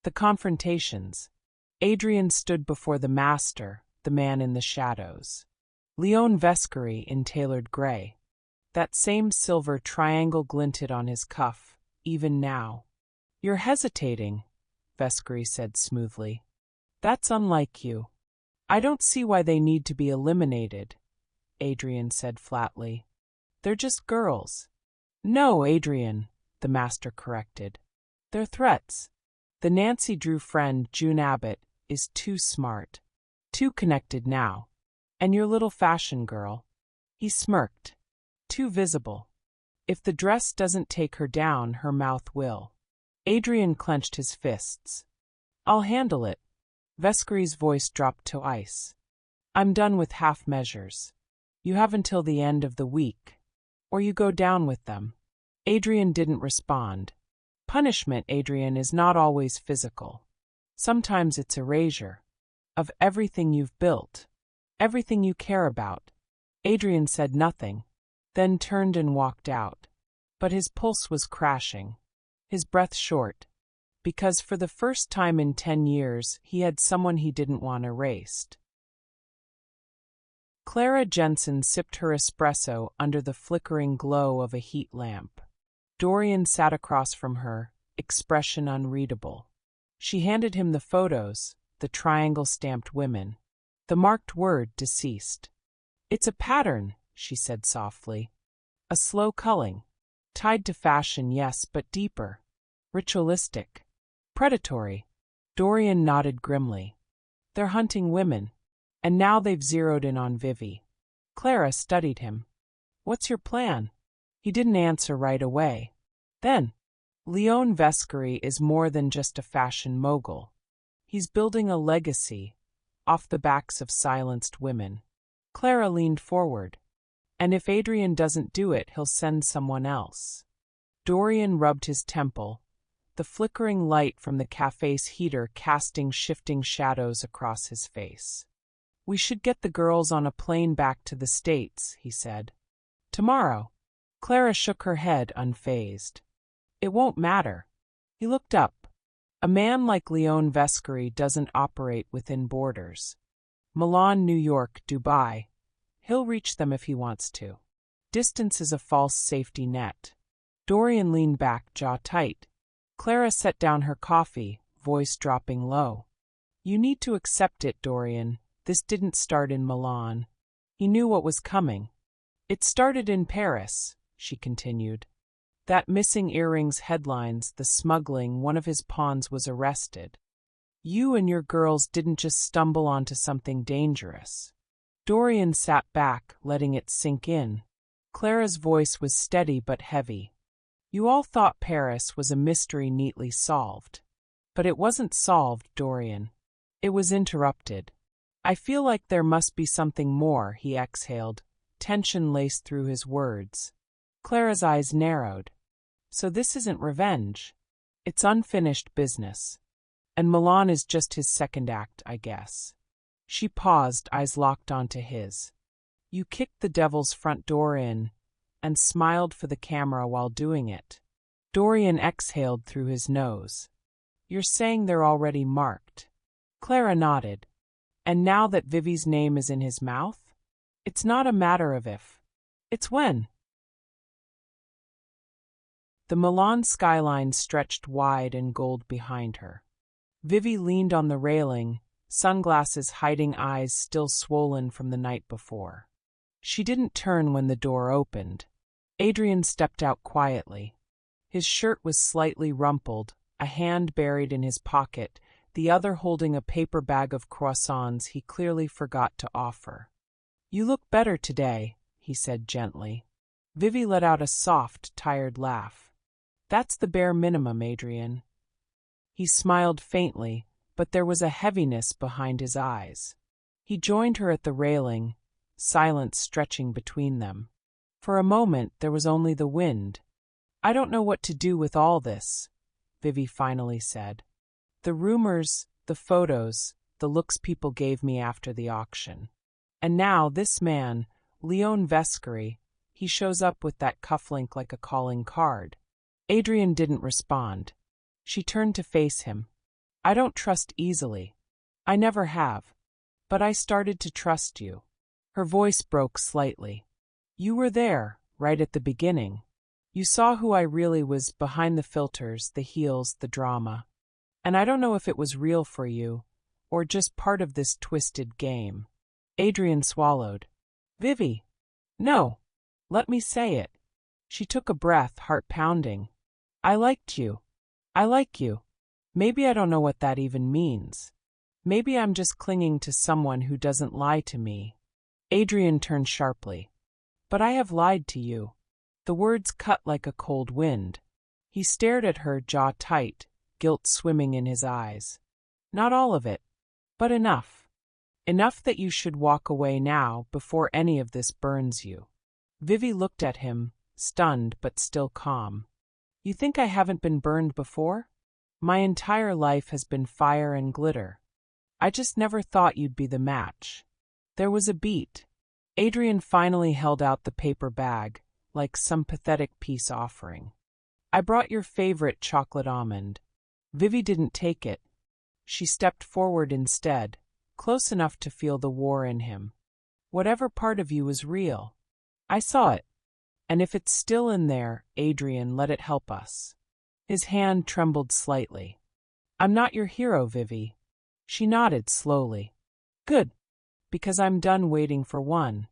The confrontations. Adrian stood before the master, the man in the shadows. Leon Vescari in tailored gray. That same silver triangle glinted on his cuff, even now. "You're hesitating," Vescari said smoothly. "That's unlike you." "I don't see why they need to be eliminated," Adrian said flatly. "They're just girls." "No, Adrian," the master corrected. "They're threats. The Nancy Drew friend, June Abbott, is too smart. Too connected now. And your little fashion girl." He smirked. "Too visible. If the dress doesn't take her down, her mouth will." Adrian clenched his fists. "I'll handle it." Vescari's voice dropped to ice. "I'm done with half measures. You have until the end of the week. Or you go down with them." Adrian didn't respond. Punishment, Adrian, is not always physical. Sometimes it's erasure. Of everything you've built. Everything you care about. Adrian said nothing, then turned and walked out. But his pulse was crashing. His breath short. Because for the first time in 10 years, he had someone he didn't want erased. Clara Jensen sipped her espresso under the flickering glow of a heat lamp. Dorian sat across from her, expression unreadable. She handed him the photos, the triangle-stamped women. The marked word deceased. "It's a pattern," she said softly. "A slow culling. Tied to fashion, yes, but deeper. Ritualistic. Predatory." Dorian nodded grimly. "They're hunting women. And now they've zeroed in on Vivi." Clara studied him. "What's your plan?" He didn't answer right away. Then, Leon Vescari is more than just a fashion mogul. He's building a legacy, off the backs of silenced women. Clara leaned forward. "And if Adrian doesn't do it, he'll send someone else." Dorian rubbed his temple, the flickering light from the cafe's heater casting shifting shadows across his face. "We should get the girls on a plane back to the States," he said. "Tomorrow." Clara shook her head, unfazed. "It won't matter." He looked up. A man like Leon Vescari doesn't operate within borders. Milan, New York, Dubai. He'll reach them if he wants to. Distance is a false safety net. Dorian leaned back, jaw tight. Clara set down her coffee, voice dropping low. "You need to accept it, Dorian. This didn't start in Milan." He knew what was coming. "It started in Paris," she continued. "That missing earrings headlines, the smuggling, one of his pawns was arrested. You and your girls didn't just stumble onto something dangerous." Dorian sat back, letting it sink in. Clara's voice was steady but heavy. "You all thought Paris was a mystery neatly solved. But it wasn't solved, Dorian. It was interrupted. I feel like there must be something more," he exhaled, tension laced through his words. Clara's eyes narrowed. "So this isn't revenge. It's unfinished business. And Milan is just his second act, I guess." She paused, eyes locked onto his. "You kicked the devil's front door in, and smiled for the camera while doing it." Dorian exhaled through his nose. "You're saying they're already marked?" Clara nodded. "And now that Vivi's name is in his mouth? It's not a matter of if. It's when." The Milan skyline stretched wide and gold behind her. Vivi leaned on the railing, sunglasses hiding eyes still swollen from the night before. She didn't turn when the door opened. Adrian stepped out quietly. His shirt was slightly rumpled, a hand buried in his pocket, the other holding a paper bag of croissants he clearly forgot to offer. "You look better today," he said gently. Vivi let out a soft, tired laugh. "That's the bare minimum, Adrian." He smiled faintly, but there was a heaviness behind his eyes. He joined her at the railing, silence stretching between them. For a moment there was only the wind. "I don't know what to do with all this," Vivi finally said. "The rumors, the photos, the looks people gave me after the auction. And now this man, Leon Vescari, he shows up with that cufflink like a calling card." Adrian didn't respond. She turned to face him. I don't trust easily. I never have. But I started to trust you. Her voice broke slightly. You were there, right at the beginning. You saw who I really was behind the filters, the heels, the drama. And I don't know if it was real for you, or just part of this twisted game. Adrian swallowed. Vivi. No. Let me say it. She took a breath, heart pounding. I liked you. I like you. Maybe I don't know what that even means. Maybe I'm just clinging to someone who doesn't lie to me. Adrian turned sharply. But I have lied to you. The words cut like a cold wind. He stared at her, jaw tight, guilt swimming in his eyes. Not all of it, but enough. Enough that you should walk away now before any of this burns you. Vivi looked at him, stunned but still calm. You think I haven't been burned before? My entire life has been fire and glitter. I just never thought you'd be the match. There was a beat. Adrian finally held out the paper bag, like some pathetic peace offering. I brought your favorite chocolate almond. Vivi didn't take it. She stepped forward instead, close enough to feel the war in him. Whatever part of you was real. I saw it. And if it's still in there, Adrian, let it help us. His hand trembled slightly. I'm not your hero, Vivi. She nodded slowly. Good. Because I'm done waiting for one.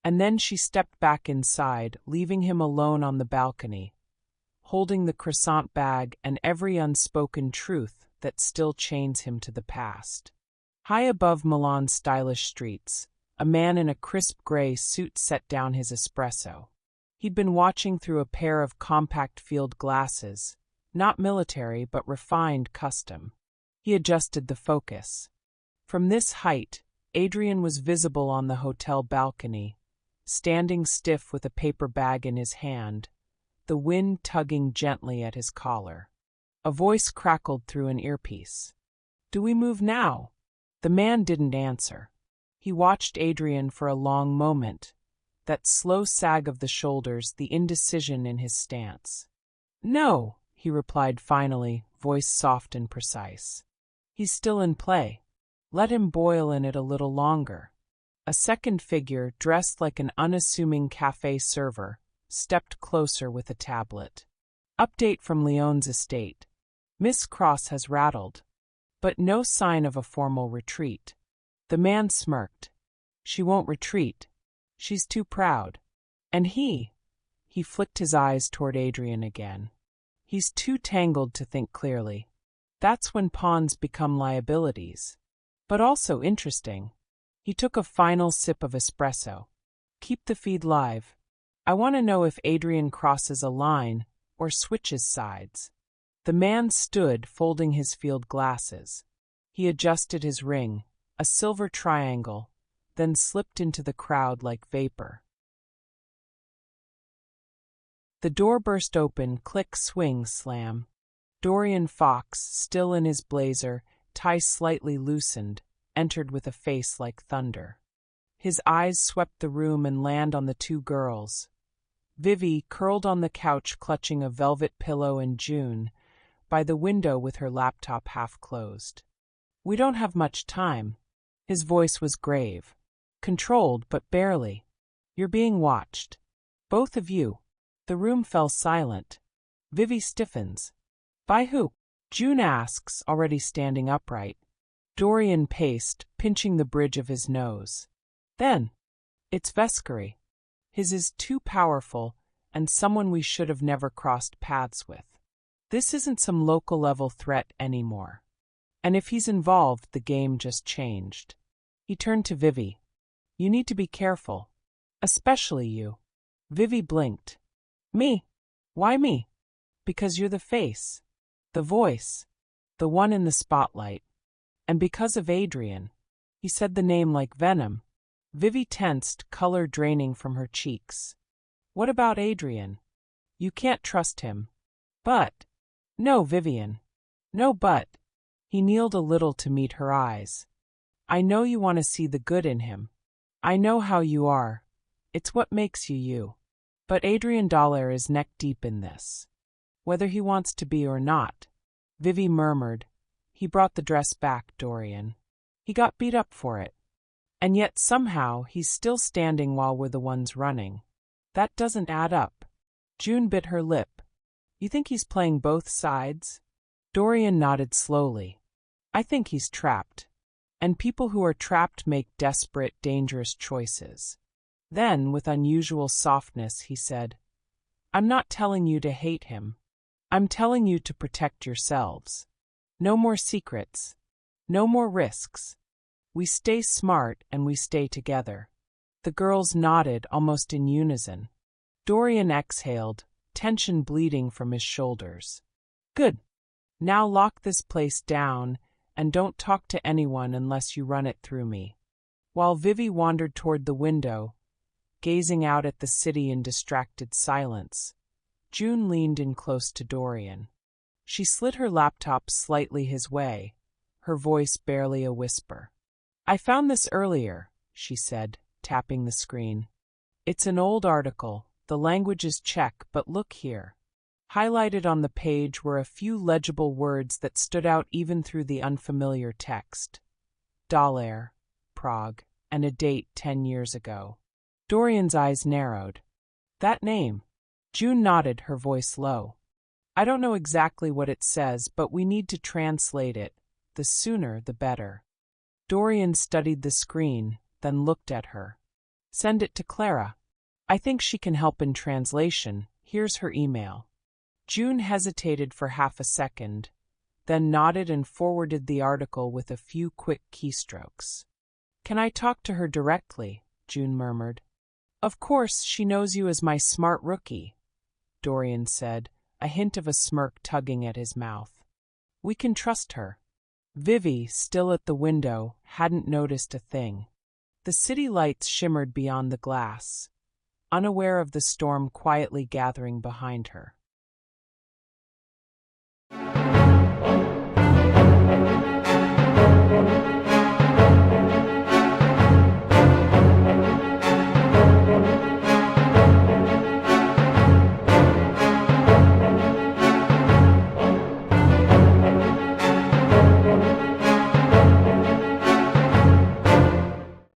And then she stepped back inside, leaving him alone on the balcony, holding the croissant bag and every unspoken truth that still chains him to the past. High above Milan's stylish streets, a man in a crisp gray suit set down his espresso. He'd been watching through a pair of compact field glasses, not military but refined custom. He adjusted the focus. From this height, Adrian was visible on the hotel balcony, standing stiff with a paper bag in his hand, the wind tugging gently at his collar. A voice crackled through an earpiece. Do we move now? The man didn't answer. He watched Adrian for a long moment, that slow sag of the shoulders, the indecision in his stance. No, he replied finally, voice soft and precise. He's still in play. Let him boil in it a little longer. A second figure, dressed like an unassuming cafe server, stepped closer with a tablet. Update from Leone's estate. Miss Cross has rattled. But no sign of a formal retreat. The man smirked. She won't retreat. She's too proud. And he flicked his eyes toward Adrian again. He's too tangled to think clearly. That's when pawns become liabilities. But also interesting. He took a final sip of espresso. Keep the feed live. I want to know if Adrian crosses a line or switches sides. The man stood, folding his field glasses. He adjusted his ring, a silver triangle, then slipped into the crowd like vapor. The door burst open, click, swing, slam. Dorian Fox, still in his blazer, tie slightly loosened, entered with a face like thunder. His eyes swept the room and land on the two girls. Vivi, curled on the couch clutching a velvet pillow, and June, by the window with her laptop half closed. We don't have much time. His voice was grave. Controlled, but barely. You're being watched. Both of you. The room fell silent. Vivi stiffens. By who? June asks, already standing upright. Dorian paced, pinching the bridge of his nose. Then, it's Vescary. His is too powerful, and someone we should have never crossed paths with. This isn't some local-level threat anymore. And if he's involved, the game just changed. He turned to Vivi. You need to be careful. Especially you. Vivi blinked. Me? Why me? Because you're the face. The voice. The one in the spotlight. And because of Adrian. He said the name like venom. Vivi tensed, color draining from her cheeks. What about Adrian? You can't trust him. But. No, Vivian. No, but. He kneeled a little to meet her eyes. I know you want to see the good in him. I know how you are. It's what makes you you. But Adrian Dollar is neck deep in this. Whether he wants to be or not. Vivi murmured. He brought the dress back, Dorian. He got beat up for it. And yet somehow he's still standing while we're the ones running. That doesn't add up. June bit her lip. You think he's playing both sides? Dorian nodded slowly. I think he's trapped. And people who are trapped make desperate, dangerous choices. Then, with unusual softness, he said, I'm not telling you to hate him. I'm telling you to protect yourselves. No more secrets. No more risks. We stay smart and we stay together. The girls nodded almost in unison. Dorian exhaled, tension bleeding from his shoulders. Good. Now lock this place down and don't talk to anyone unless you run it through me. While Vivi wandered toward the window, gazing out at the city in distracted silence, June leaned in close to Dorian. She slid her laptop slightly his way, her voice barely a whisper. I found this earlier, she said, tapping the screen. It's an old article, the language is Czech, but look here. Highlighted on the page were a few legible words that stood out even through the unfamiliar text. Daler, Prague, and a date 10 years ago. Dorian's eyes narrowed. That name. June nodded, her voice low. I don't know exactly what it says, but we need to translate it. The sooner, the better. Dorian studied the screen, then looked at her. Send it to Clara. I think she can help in translation. Here's her email. June hesitated for half a second, then nodded and forwarded the article with a few quick keystrokes. Can I talk to her directly? June murmured. Of course, she knows you as my smart rookie, Dorian said, a hint of a smirk tugging at his mouth. We can trust her. Vivi, still at the window, hadn't noticed a thing. The city lights shimmered beyond the glass, unaware of the storm quietly gathering behind her.